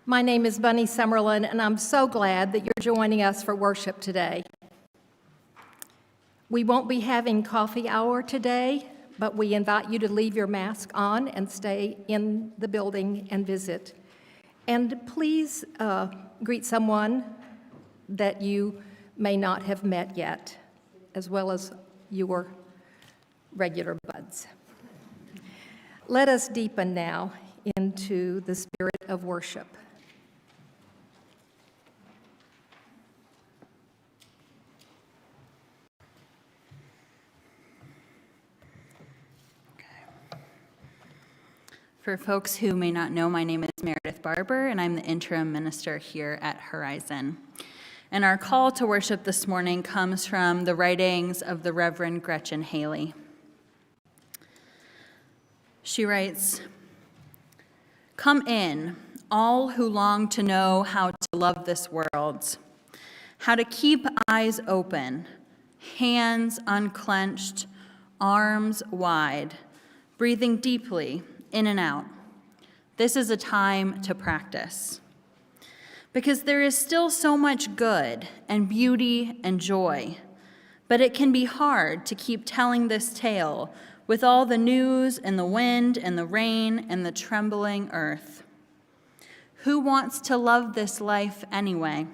My name is Bunny Summerlin, and I'm so glad that you're joining us for worship today. We won't be having coffee hour today, but we invite you to leave your mask on and stay in the building and visit. And please greet someone that you may not have met yet, as well as your regular buds. Let us deepen now into the spirit of worship. For folks who may not know, my name is Meredith Barber, and I'm the interim minister here at Horizon. And our call to worship this morning comes from the writings of the Reverend Gretchen Haley. She writes, "Come in, all who long to know how to love this world, how to keep eyes open, hands unclenched, arms wide, breathing deeply, in and out. This is a time to practice. Because there is still so much good and beauty and joy, but it can be hard to keep telling this tale with all the news and the wind and the rain and the trembling earth. Who wants to love this life anyway?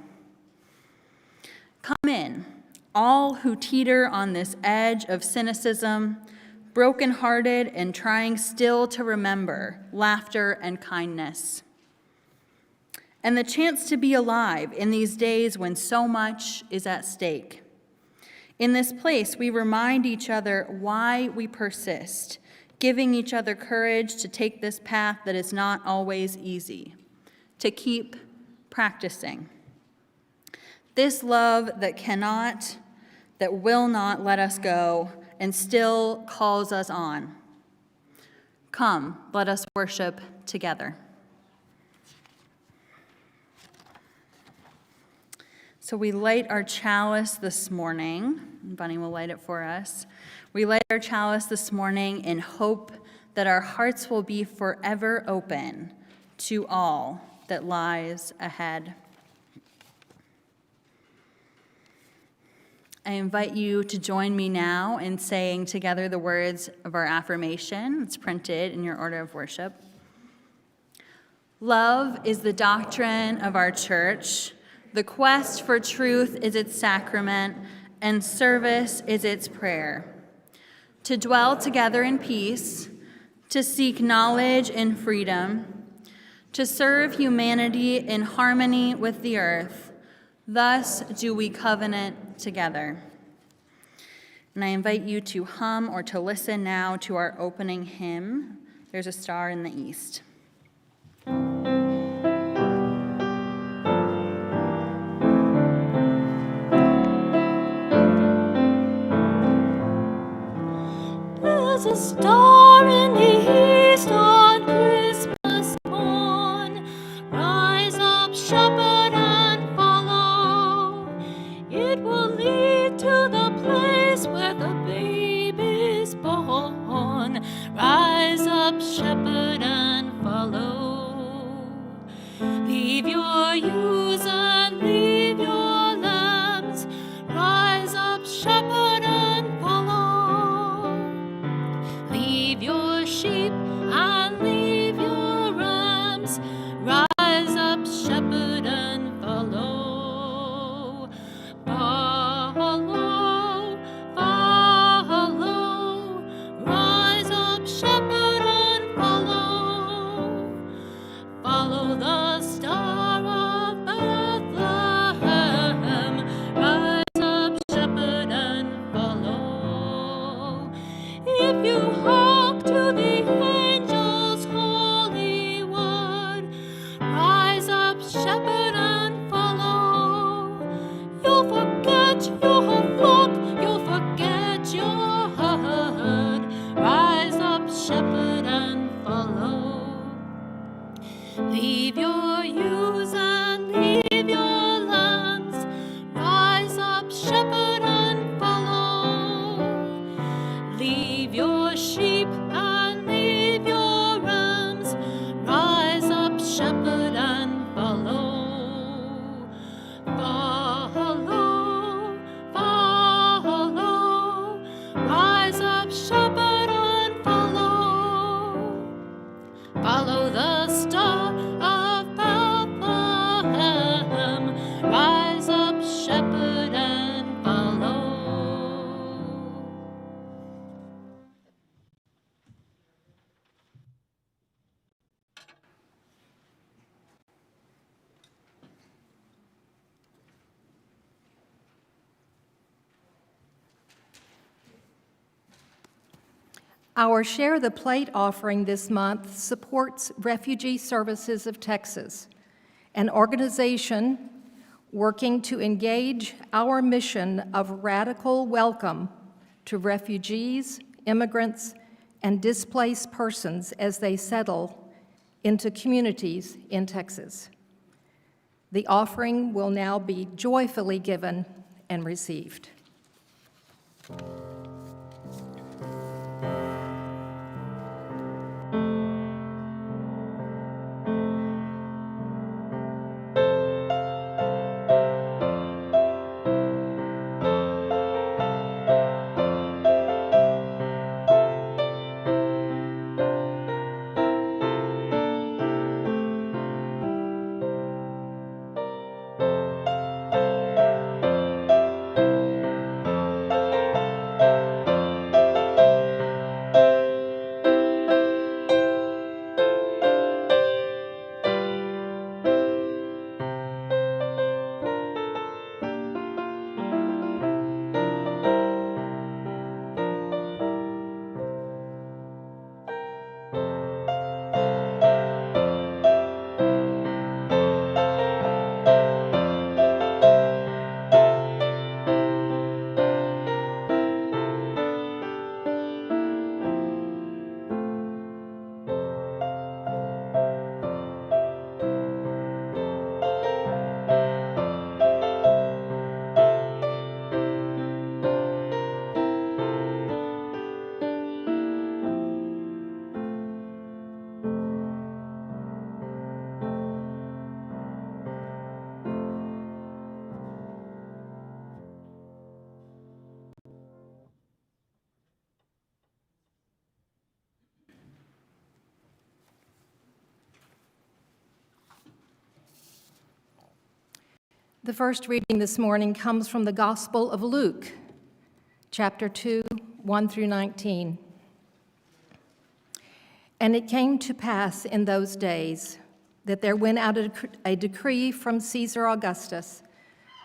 Come in, all who teeter on this edge of cynicism, broken-hearted and trying still to remember laughter and kindness. And the chance to be alive in these days when so much is at stake. In this place, we remind each other why we persist, giving each other courage to take this path that is not always easy, to keep practicing. This love that will not let us go, and still calls us on. Come, let us worship together." So we light our chalice this morning. Bunny will light it for us. We light our chalice this morning in hope that our hearts will be forever open to all that lies ahead. I invite you to join me now in saying together the words of our affirmation. It's printed in your order of worship. Love is the doctrine of our church. The quest for truth is its sacrament, and service is its prayer. To dwell together in peace, to seek knowledge in freedom, to serve humanity in harmony with the earth, thus do we covenant together. And I invite you to hum or to listen now to our opening hymn, There's a Star in the East. There's a star in the east on Christmas morn. Rise up, shepherd, and follow. It will lead to the place where the babe is born. Rise up, shepherd, and follow. Leave your ewes and leave your lambs. Rise up, shepherd, and follow. Leave your sheep and leave your rams. Rise up, shepherd, and follow. Follow, follow. Rise up, shepherd, and follow. Follow the star of Bethlehem. Rise up, shepherd, and follow. If you hark to the angel's holy word, rise up, shepherd, and follow. You'll forget your flock, you'll forget your herd. Rise up, shepherd, and follow. Leave your ewes and leave your lambs. Rise up, shepherd, and follow. Leave your sheep and leave your rams. Rise up, shepherd, and follow. Our Share the Plate offering this month supports Refugee Services of Texas, an organization working to engage our mission of radical welcome to refugees, immigrants, and displaced persons as they settle into communities in Texas. The offering will now be joyfully given and received. The first reading this morning comes from the Gospel of Luke, chapter 2, 1 through 19. And it came to pass in those days that there went out a decree from Caesar Augustus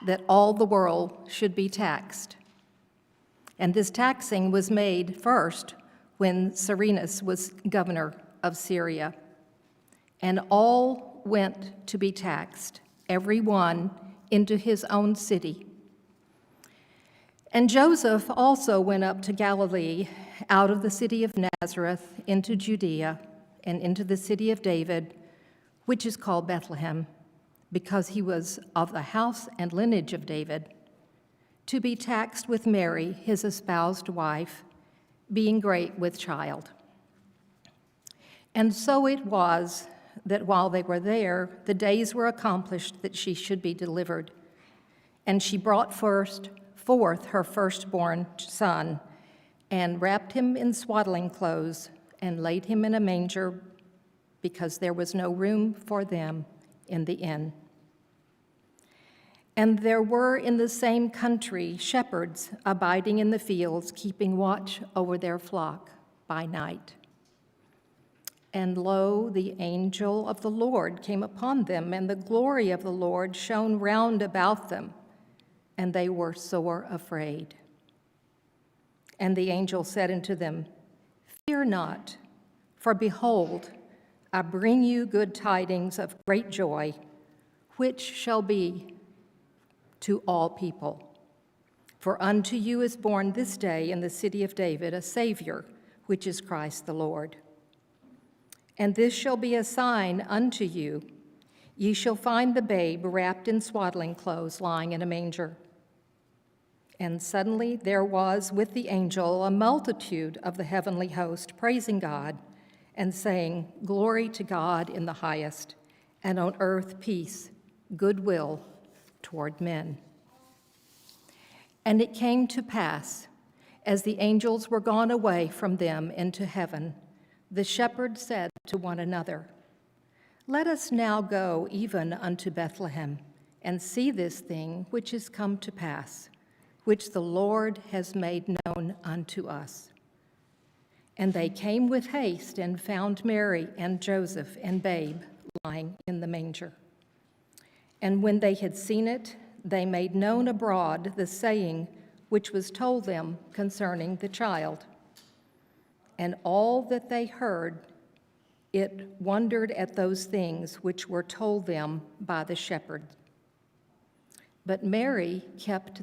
that all the world should be taxed. And this taxing was made first when Cyrenius was governor of Syria. And all went to be taxed, every one into his own city. And Joseph also went up to Galilee, out of the city of Nazareth, into Judea, and into the city of David, which is called Bethlehem, because he was of the house and lineage of David, to be taxed with Mary, his espoused wife, being great with child. And so it was that while they were there, the days were accomplished that she should be delivered. And she brought forth her firstborn son, and wrapped him in swaddling clothes, and laid him in a manger, because there was no room for them in the inn. And there were in the same country shepherds abiding in the fields, keeping watch over their flock by night. And lo, the angel of the Lord came upon them, and the glory of the Lord shone round about them, and they were sore afraid. And the angel said unto them, Fear not, for behold, I bring you good tidings of great joy, which shall be to all people. For unto you is born this day in the city of David a Savior, which is Christ the Lord. And this shall be a sign unto you. Ye shall find the babe wrapped in swaddling clothes, lying in a manger. And suddenly there was with the angel a multitude of the heavenly host, praising God and saying, Glory to God in the highest, and on earth peace, goodwill toward men. And it came to pass, as the angels were gone away from them into heaven, the shepherds said to one another, Let us now go even unto Bethlehem, and see this thing which is come to pass, which the Lord has made known unto us. And they came with haste and found Mary and Joseph and babe lying in the manger. And when they had seen it, they made known abroad the saying which was told them concerning the child. and all that they heard, it wondered at those things which were told them by the shepherd. But Mary kept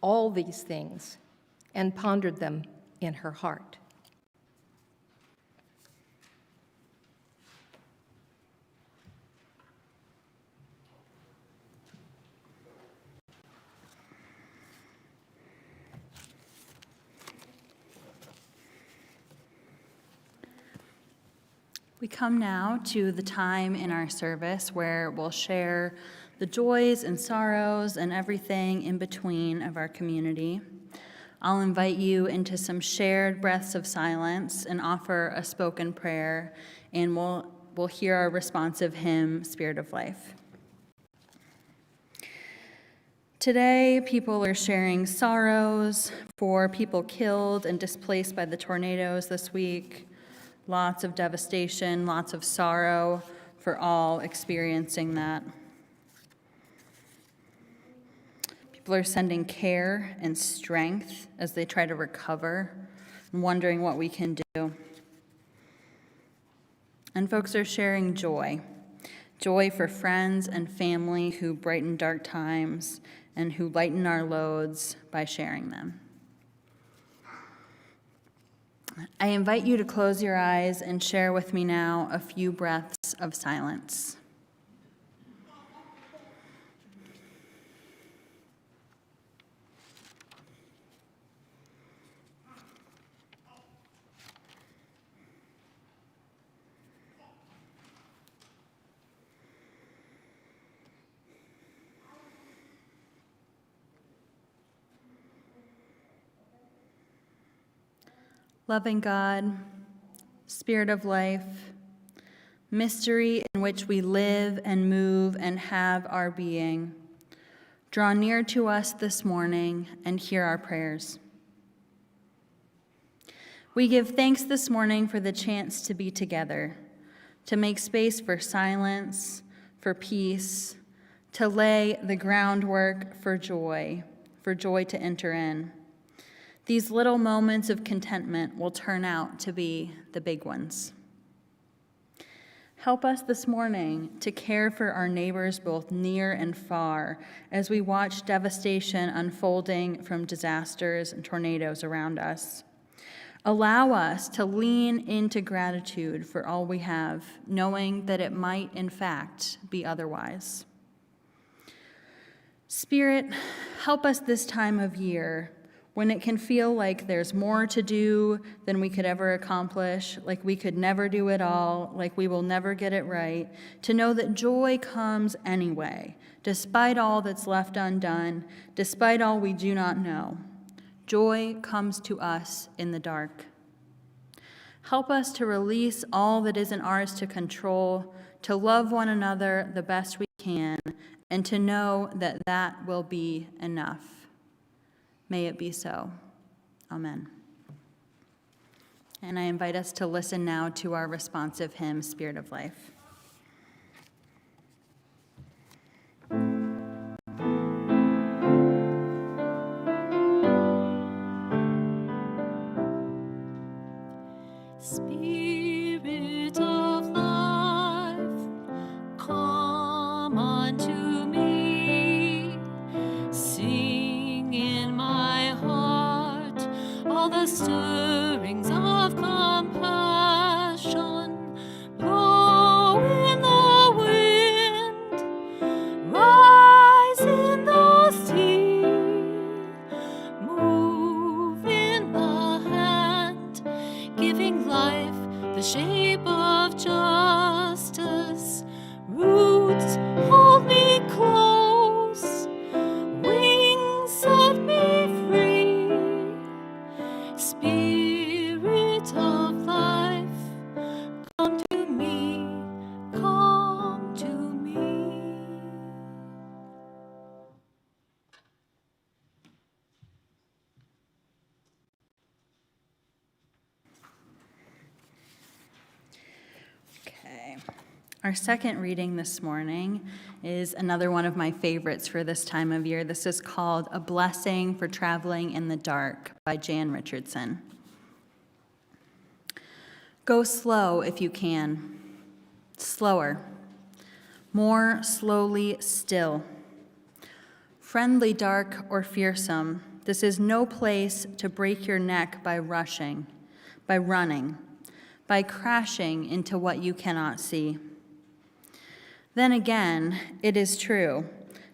all these things and pondered them in her heart. We come now to the time in our service where we'll share the joys and sorrows and everything in between of our community. I'll invite you into some shared breaths of silence and offer a spoken prayer, and we'll hear our responsive hymn, Spirit of Life. Today, people are sharing sorrows for people killed and displaced by the tornadoes this week. Lots of devastation, lots of sorrow for all experiencing that. People are sending care and strength as they try to recover and wondering what we can do. And folks are sharing joy for friends and family who brighten dark times and who lighten our loads by sharing them. I invite you to close your eyes and share with me now a few breaths of silence. Loving God, Spirit of life, mystery in which we live and move and have our being, draw near to us this morning and hear our prayers. We give thanks this morning for the chance to be together, to make space for silence, for peace, to lay the groundwork for joy to enter in. These little moments of contentment will turn out to be the big ones. Help us this morning to care for our neighbors both near and far as we watch devastation unfolding from disasters and tornadoes around us. Allow us to lean into gratitude for all we have, knowing that it might in fact be otherwise. Spirit, help us this time of year when it can feel like there's more to do than we could ever accomplish, like we could never do it all, like we will never get it right, to know that joy comes anyway, despite all that's left undone, despite all we do not know. Joy comes to us in the dark. Help us to release all that isn't ours to control, to love one another the best we can, and to know that that will be enough. May it be so. Amen. And I invite us to listen now to our responsive hymn, Spirit of Life. Spirit of life, come unto me. Sing in my heart all the stirrings of compassion. Blow in the wind, rise in the sea, move in the hand, giving life the shape of justice. Roots hold me close, wings set me free. Spirit of life, come to me, come to me. Okay. Our second reading this morning is another one of my favorites for this time of year. This is called A Blessing for Traveling in the Dark by Jan Richardson. Go slow if you can. Slower. More slowly still. Friendly, dark, or fearsome, this is no place to break your neck by rushing, by running, by crashing into what you cannot see. Then again, it is true.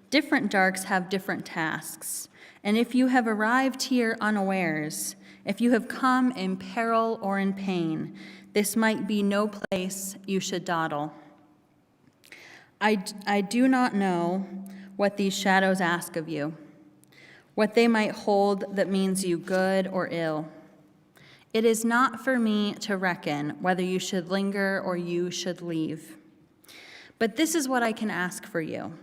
Different darks have different tasks, and if you have arrived here unawares, if you have come in peril or in pain, this might be no place you should dawdle. I do not know what these shadows ask of you, what they might hold that means you good or ill. It is not for me to reckon whether you should linger or you should leave. But this is what I can ask for you,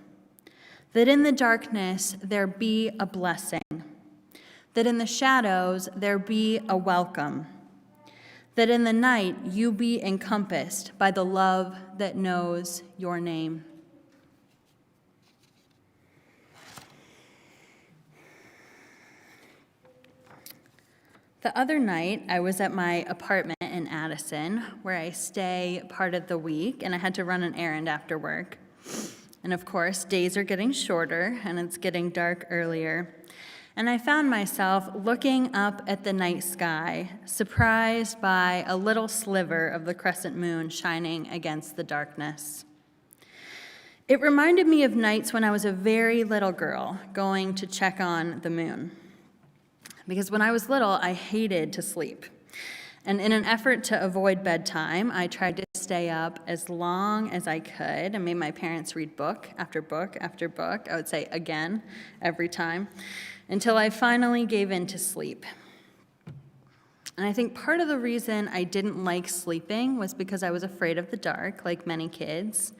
that in the darkness there be a blessing, that in the shadows there be a welcome, that in the night you be encompassed by the love that knows your name. The other night, I was at my apartment in Addison, where I stay part of the week, and I had to run an errand after work. And of course, days are getting shorter, and it's getting dark earlier. And I found myself looking up at the night sky, surprised by a little sliver of the crescent moon shining against the darkness. It reminded me of nights when I was a very little girl going to check on the moon. Because when I was little, I hated to sleep. And in an effort to avoid bedtime, I tried to stay up as long as I could and made my parents read book after book after book. I would say again every time, until I finally gave in to sleep. And I think part of the reason I didn't like sleeping was because I was afraid of the dark, like many kids.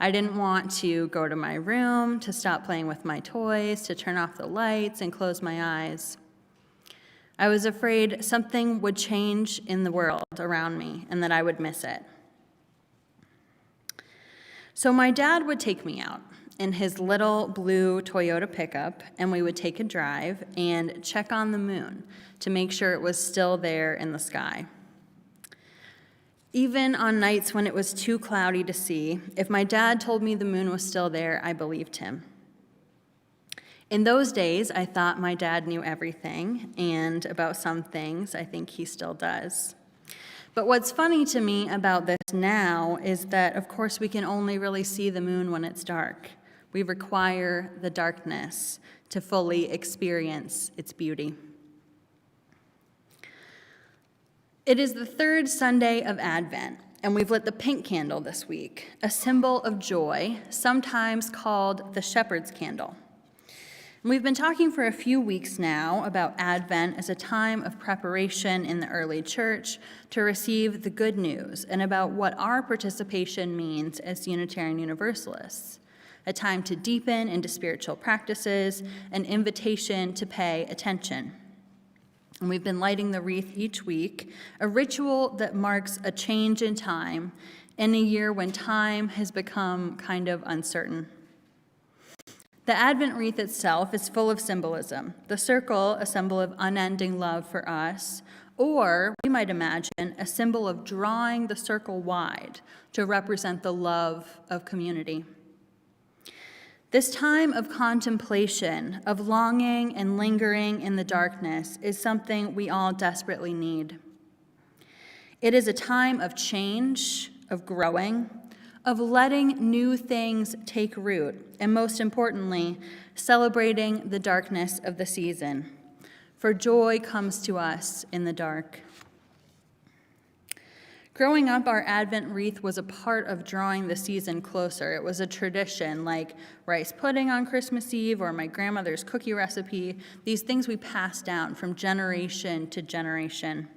I didn't want to go to my room, to stop playing with my toys, to turn off the lights and close my eyes. I was afraid something would change in the world around me and that I would miss it. So my dad would take me out in his little blue Toyota pickup, and we would take a drive and check on the moon to make sure it was still there in the sky. Even on nights when it was too cloudy to see, if my dad told me the moon was still there, I believed him. In those days, I thought my dad knew everything, and about some things, I think he still does. But what's funny to me about this now is that, of course, we can only really see the moon when it's dark. We require the darkness to fully experience its beauty. It is the third Sunday of Advent, and we've lit the pink candle this week, a symbol of joy, sometimes called the shepherd's candle. We've been talking for a few weeks now about Advent as a time of preparation in the early church to receive the good news and about what our participation means as Unitarian Universalists, a time to deepen into spiritual practices, an invitation to pay attention. And we've been lighting the wreath each week, a ritual that marks a change in time in a year when time has become kind of uncertain. The Advent wreath itself is full of symbolism. The circle, a symbol of unending love for us, or we might imagine a symbol of drawing the circle wide to represent the love of community. This time of contemplation, of longing and lingering in the darkness, is something we all desperately need. It is a time of change, of growing, of letting new things take root, and most importantly, celebrating the darkness of the season. For joy comes to us in the dark. Growing up, our Advent wreath was a part of drawing the season closer. It was a tradition, like rice pudding on Christmas Eve or my grandmother's cookie recipe, these things we passed down from generation to generation.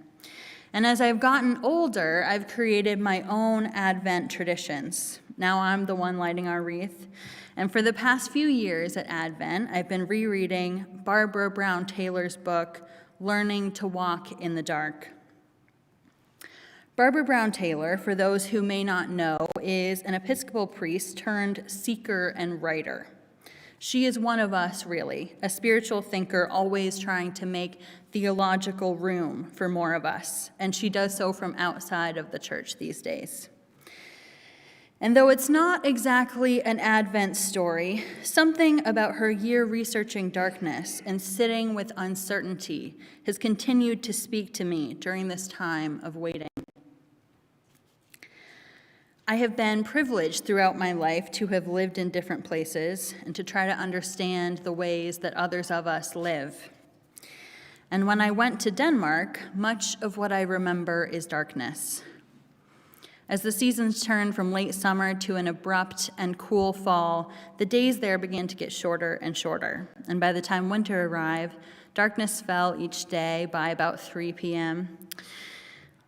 And as I've gotten older, I've created my own Advent traditions. Now I'm the one lighting our wreath. And for the past few years at Advent, I've been rereading Barbara Brown Taylor's book, Learning to Walk in the Dark. Barbara Brown Taylor, for those who may not know, is an Episcopal priest turned seeker and writer. She is one of us, really, a spiritual thinker always trying to make theological room for more of us, and she does so from outside of the church these days. And though it's not exactly an Advent story, something about her year researching darkness and sitting with uncertainty has continued to speak to me during this time of waiting. I have been privileged throughout my life to have lived in different places and to try to understand the ways that others of us live. And when I went to Denmark, much of what I remember is darkness. As the seasons turned from late summer to an abrupt and cool fall, the days there began to get shorter and shorter. And by the time winter arrived, darkness fell each day by about 3 p.m.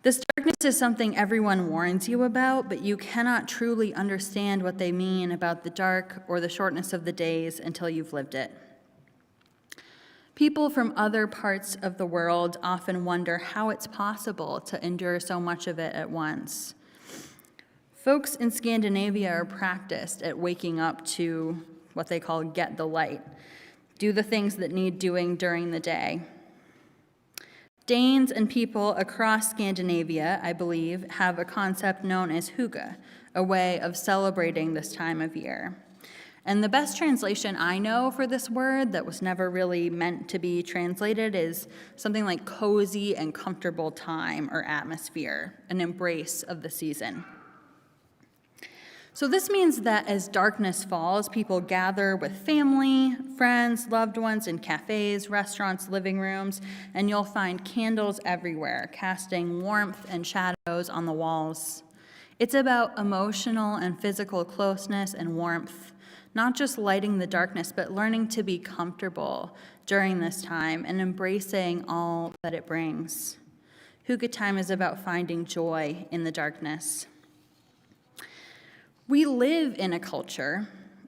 This darkness is something everyone warns you about, but you cannot truly understand what they mean about the dark or the shortness of the days until you've lived it. People from other parts of the world often wonder how it's possible to endure so much of it at once. Folks in Scandinavia are practiced at waking up to what they call get the light, do the things that need doing during the day. Danes and people across Scandinavia, I believe, have a concept known as hygge, a way of celebrating this time of year. And the best translation I know for this word that was never really meant to be translated is something like cozy and comfortable time or atmosphere, an embrace of the season. So this means that as darkness falls, people gather with family, friends, loved ones in cafes, restaurants, living rooms, and you'll find candles everywhere, casting warmth and shadows on the walls. It's about emotional and physical closeness and warmth, not just lighting the darkness, but learning to be comfortable during this time and embracing all that it brings. Hygge time is about finding joy in the darkness. We live in a culture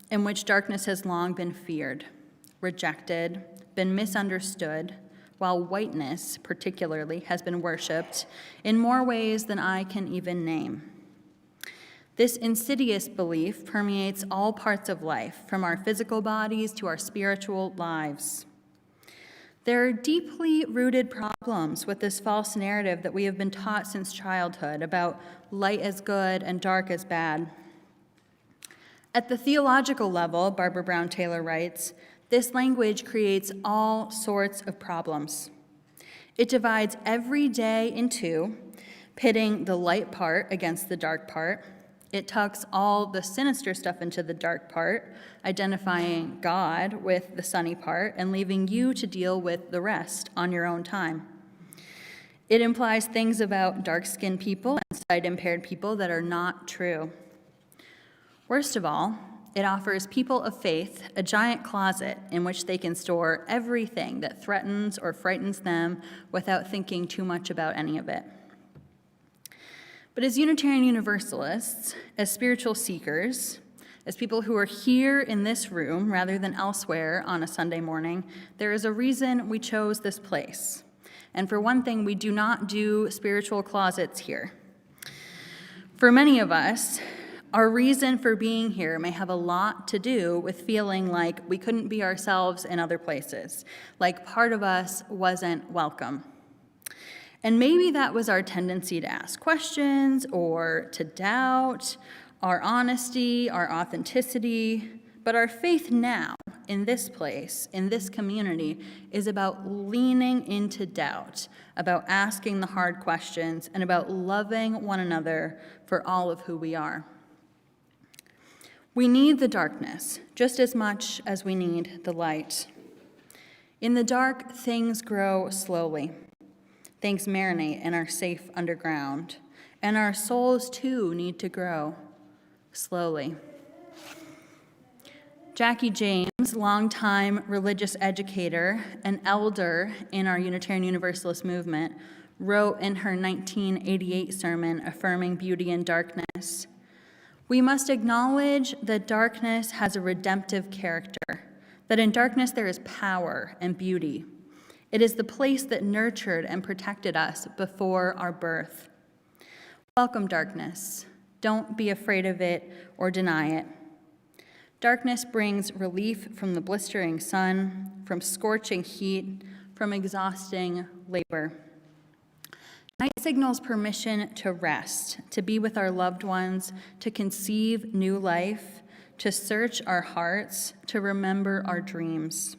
in which darkness has long been feared, rejected, been misunderstood, while whiteness, particularly, has been worshipped in more ways than I can even name. This insidious belief permeates all parts of life, from our physical bodies to our spiritual lives. There are deeply rooted problems with this false narrative that we have been taught since childhood about light as good and dark as bad. At the theological level, Barbara Brown Taylor writes, this language creates all sorts of problems. It divides every day in two, pitting the light part against the dark part. It tucks all the sinister stuff into the dark part, identifying God with the sunny part and leaving you to deal with the rest on your own time. It implies things about dark-skinned people and sight-impaired people that are not true. Worst of all, it offers people of faith a giant closet in which they can store everything that threatens or frightens them without thinking too much about any of it. But as Unitarian Universalists, as spiritual seekers, as people who are here in this room rather than elsewhere on a Sunday morning, there is a reason we chose this place. And for one thing, we do not do spiritual closets here. For many of us, our reason for being here may have a lot to do with feeling like we couldn't be ourselves in other places, like part of us wasn't welcome. And maybe that was our tendency to ask questions or to doubt our honesty, our authenticity. But our faith now, in this place, in this community, is about leaning into doubt, about asking the hard questions, and about loving one another for all of who we are. We need the darkness just as much as we need the light. In the dark, things grow slowly. Things marinate and are safe underground. And our souls, too, need to grow slowly. Jackie James, longtime religious educator and elder in our Unitarian Universalist movement, wrote in her 1988 sermon, Affirming Beauty in Darkness, "We must acknowledge that darkness has a redemptive character, that in darkness there is power and beauty. It is the place that nurtured and protected us before our birth. Welcome darkness. Don't be afraid of it or deny it. Darkness brings relief from the blistering sun, from scorching heat, from exhausting labor. Night signals permission to rest, to be with our loved ones, to conceive new life, to search our hearts, to remember our dreams.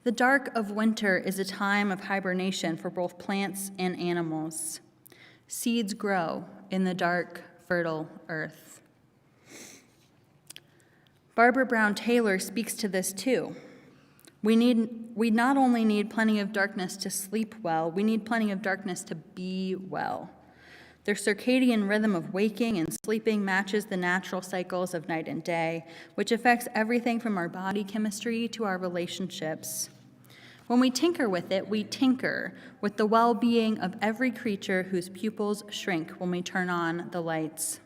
The dark of winter is a time of hibernation for both plants and animals. Seeds grow in the dark, fertile earth. Barbara Brown Taylor speaks to this too. We not only need plenty of darkness to sleep well, we need plenty of darkness to be well. Their circadian rhythm of waking and sleeping matches the natural cycles of night and day, which affects everything from our body chemistry to our relationships. When we tinker with it, we tinker with the well-being of every creature whose pupils shrink when we turn on the lights.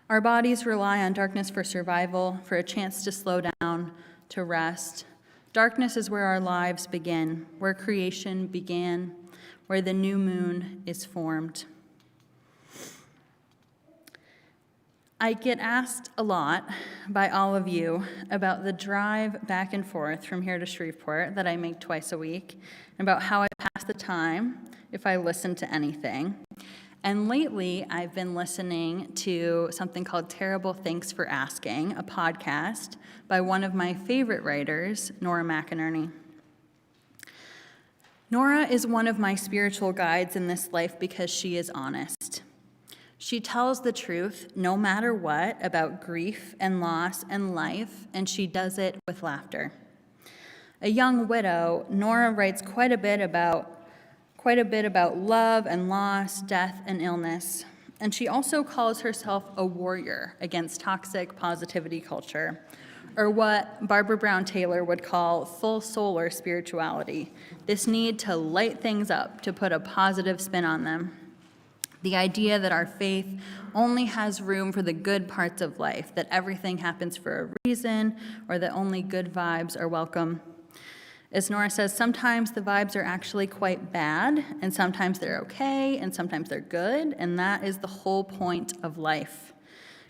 Our bodies rely on darkness for survival, for a chance to slow down, to rest. Darkness is where our lives begin, where creation began, where the new moon is formed. I get asked a lot by all of you about the drive back and forth from here to Shreveport that I make twice a week, and about how I pass the time if I listen to anything. And lately, I've been listening to something called Terrible Thanks for Asking, a podcast by one of my favorite writers, Nora McInerney. Nora is one of my spiritual guides in this life because she is honest. She tells the truth, no matter what, about grief and loss and life, and she does it with laughter. A young widow, Nora writes quite a bit about love and loss, death and illness, and she also calls herself a warrior against toxic positivity culture, or what Barbara Brown Taylor would call full solar spirituality, this need to light things up, to put a positive spin on them. The idea that our faith only has room for the good parts of life, that everything happens for a reason, or that only good vibes are welcome. As Nora says, sometimes the vibes are actually quite bad, and sometimes they're okay, and sometimes they're good, and that is the whole point of life.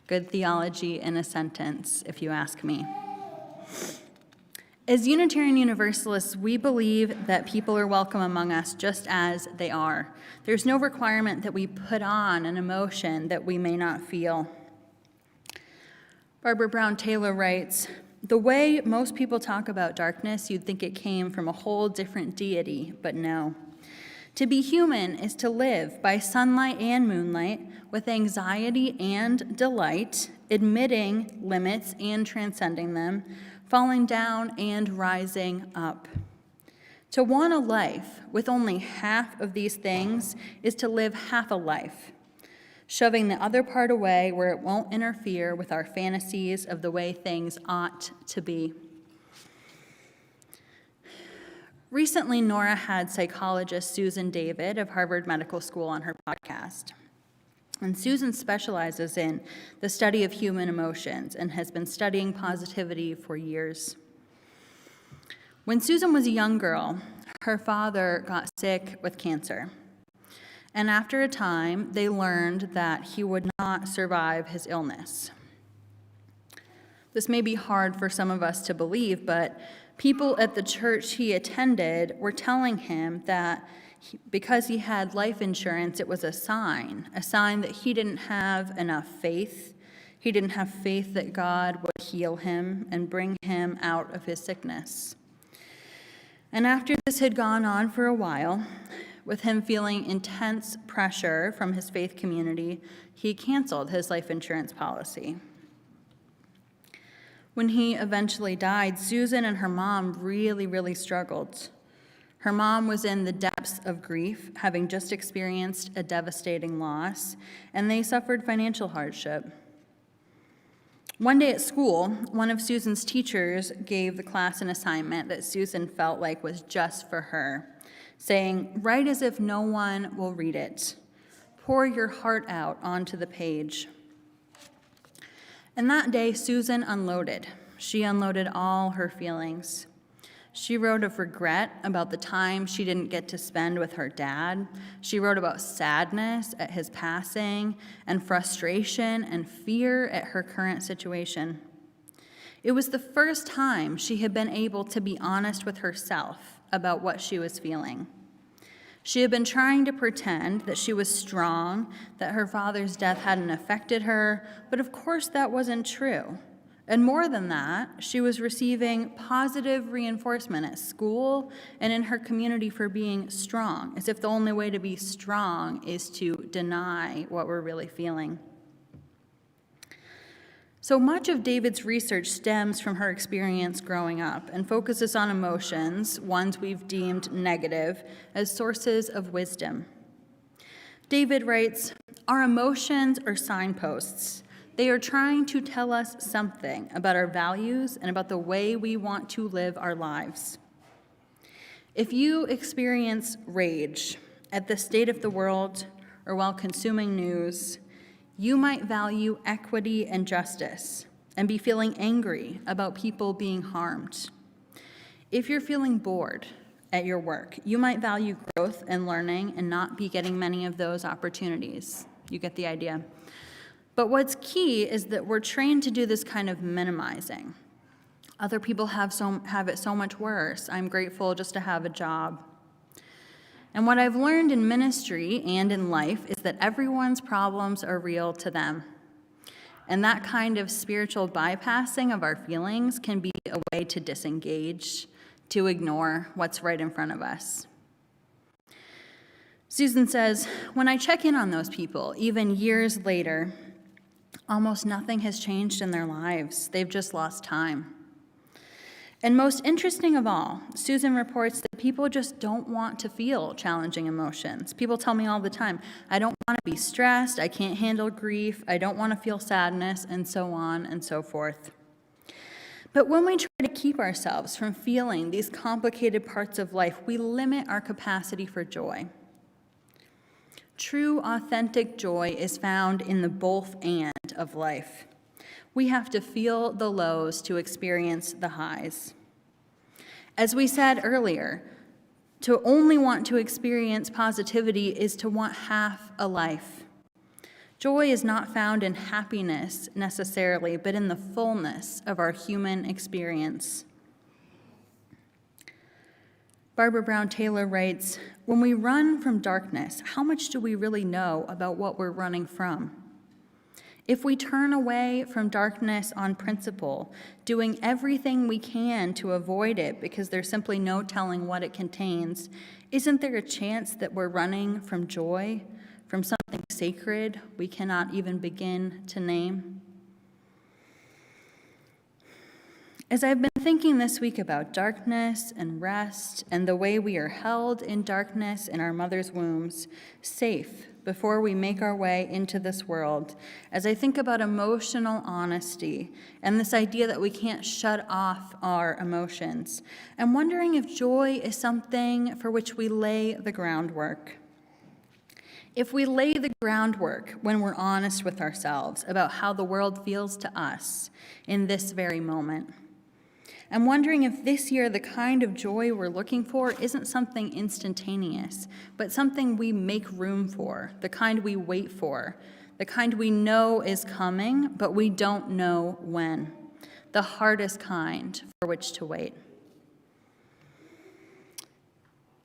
Good theology in a sentence, if you ask me. As Unitarian Universalists, we believe that people are welcome among us just as they are. There's no requirement that we put on an emotion that we may not feel. Barbara Brown Taylor writes, "The way most people talk about darkness, you'd think it came from a whole different deity, but no. To be human is to live by sunlight and moonlight, with anxiety and delight, admitting limits and transcending them, falling down and rising up. To want a life with only half of these things is to live half a life, shoving the other part away where it won't interfere with our fantasies of the way things ought to be." Recently, Nora had psychologist Susan David of Harvard Medical School on her podcast. And Susan specializes in the study of human emotions and has been studying positivity for years. When Susan was a young girl, her father got sick with cancer. And after a time, they learned that he would not survive his illness. This may be hard for some of us to believe, but people at the church he attended were telling him that because he had life insurance, it was a sign that he didn't have enough faith. He didn't have faith that God would heal him and bring him out of his sickness. And after this had gone on for a while, with him feeling intense pressure from his faith community, he canceled his life insurance policy. When he eventually died, Susan and her mom really struggled. Her mom was in the depths of grief, having just experienced a devastating loss, and they suffered financial hardship. One day at school, one of Susan's teachers gave the class an assignment that Susan felt like was just for her, saying, "Write as if no one will read it. Pour your heart out onto the page." And that day, Susan unloaded. She unloaded all her feelings. She wrote of regret about the time she didn't get to spend with her dad. She wrote about sadness at his passing and frustration and fear at her current situation. It was the first time she had been able to be honest with herself about what she was feeling. She had been trying to pretend that she was strong, that her father's death hadn't affected her, but of course that wasn't true. And more than that, she was receiving positive reinforcement at school and in her community for being strong, as if the only way to be strong is to deny what we're really feeling. So much of David's research stems from her experience growing up and focuses on emotions, ones we've deemed negative, as sources of wisdom. David writes, "Our emotions are signposts. They are trying to tell us something about our values and about the way we want to live our lives. If you experience rage at the state of the world or while consuming news, you might value equity and justice and be feeling angry about people being harmed. If you're feeling bored at your work, you might value growth and learning and not be getting many of those opportunities." You get the idea. But what's key is that we're trained to do this kind of minimizing. Other people have it so much worse. I'm grateful just to have a job. And what I've learned in ministry and in life is that everyone's problems are real to them. And that kind of spiritual bypassing of our feelings can be a way to disengage, to ignore what's right in front of us. Susan says, "When I check in on those people, even years later, almost nothing has changed in their lives. They've just lost time." And most interesting of all, Susan reports that people just don't want to feel challenging emotions. People tell me all the time, "I don't want to be stressed, I can't handle grief, I don't want to feel sadness," and so on and so forth. But when we try to keep ourselves from feeling these complicated parts of life, we limit our capacity for joy. True, authentic joy is found in the both and of life. We have to feel the lows to experience the highs. As we said earlier, to only want to experience positivity is to want half a life. Joy is not found in happiness necessarily, but in the fullness of our human experience. Barbara Brown Taylor writes, "When we run from darkness, how much do we really know about what we're running from? If we turn away from darkness on principle, doing everything we can to avoid it because there's simply no telling what it contains, isn't there a chance that we're running from joy, from something sacred we cannot even begin to name?" As I've been thinking this week about darkness and rest and the way we are held in darkness in our mother's wombs, safe before we make our way into this world, as I think about emotional honesty and this idea that we can't shut off our emotions, I'm wondering if joy is something for which we lay the groundwork. If we lay the groundwork when we're honest with ourselves about how the world feels to us in this very moment. I'm wondering if this year the kind of joy we're looking for isn't something instantaneous, but something we make room for, the kind we wait for, the kind we know is coming, but we don't know when, the hardest kind for which to wait.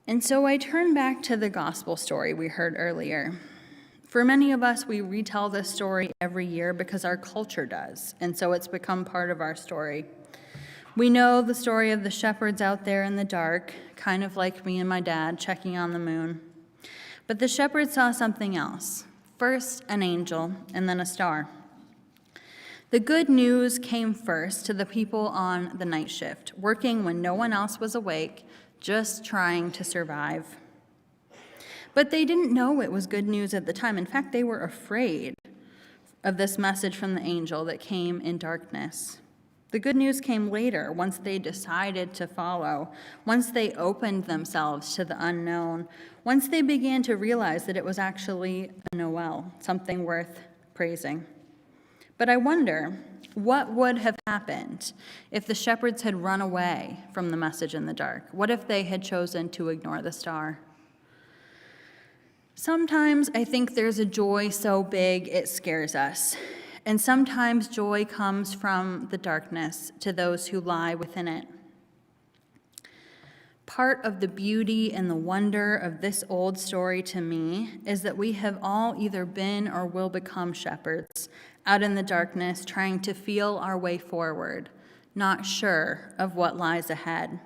And so I turn back to the gospel story we heard earlier. For many of us, we retell this story every year because our culture does, and so it's become part of our story. We know the story of the shepherds out there in the dark, kind of like me and my dad checking on the moon. But the shepherds saw something else. First, an angel, and then a star. The good news came first to the people on the night shift, working when no one else was awake, just trying to survive. But they didn't know it was good news at the time. In fact, they were afraid of this message from the angel that came in darkness. The good news came later, once they decided to follow, once they opened themselves to the unknown, once they began to realize that it was actually a Noel, something worth praising. But I wonder, what would have happened if the shepherds had run away from the message in the dark? What if they had chosen to ignore the star? Sometimes I think there's a joy so big it scares us. And sometimes joy comes from the darkness to those who lie within it. Part of the beauty and the wonder of this old story to me is that we have all either been or will become shepherds out in the darkness trying to feel our way forward, not sure of what lies ahead.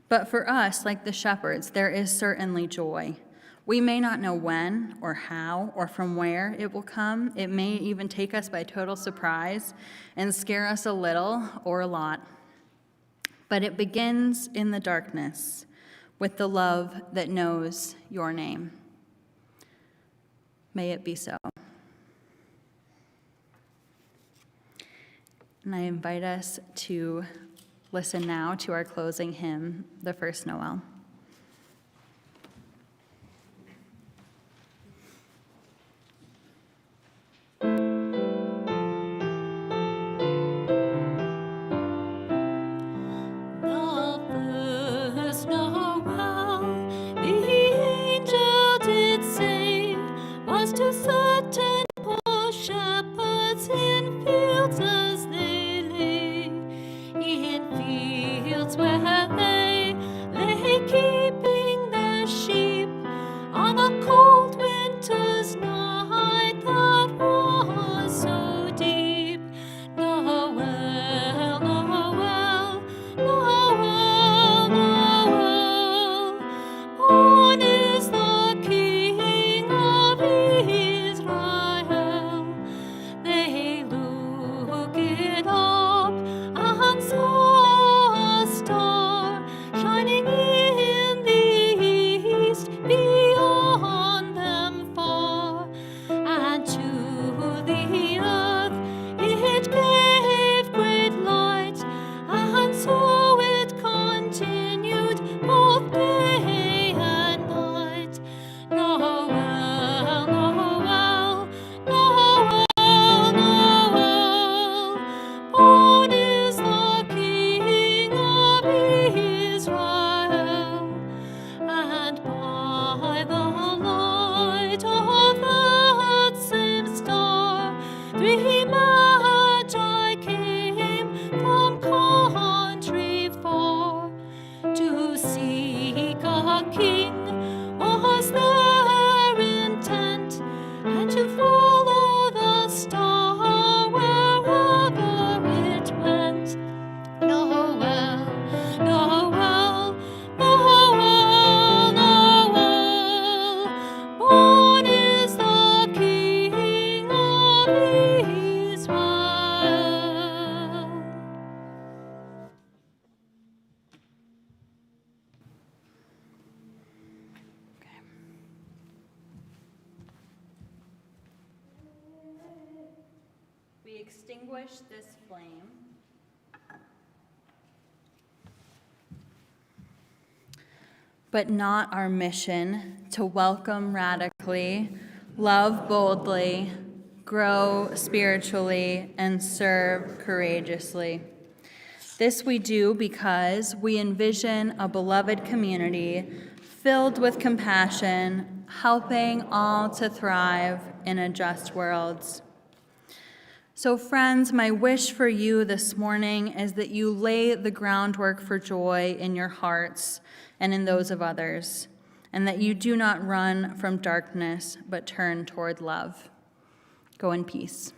But for us, like the shepherds, there is certainly joy. We may not know when or how or from where it will come. It may even take us by total surprise and scare us a little or a lot. But it begins in the darkness with the love that knows your name. May it be so. And I invite us to listen now to our closing hymn, the First Noel. We extinguish this flame. But not our mission to welcome radically, love boldly, grow spiritually, and serve courageously. This we do because we envision a beloved community filled with compassion, helping all to thrive in a just world. So friends, my wish for you this morning is that you lay the groundwork for joy in your hearts and in those of others, and that you do not run from darkness, but turn toward love. Go in peace.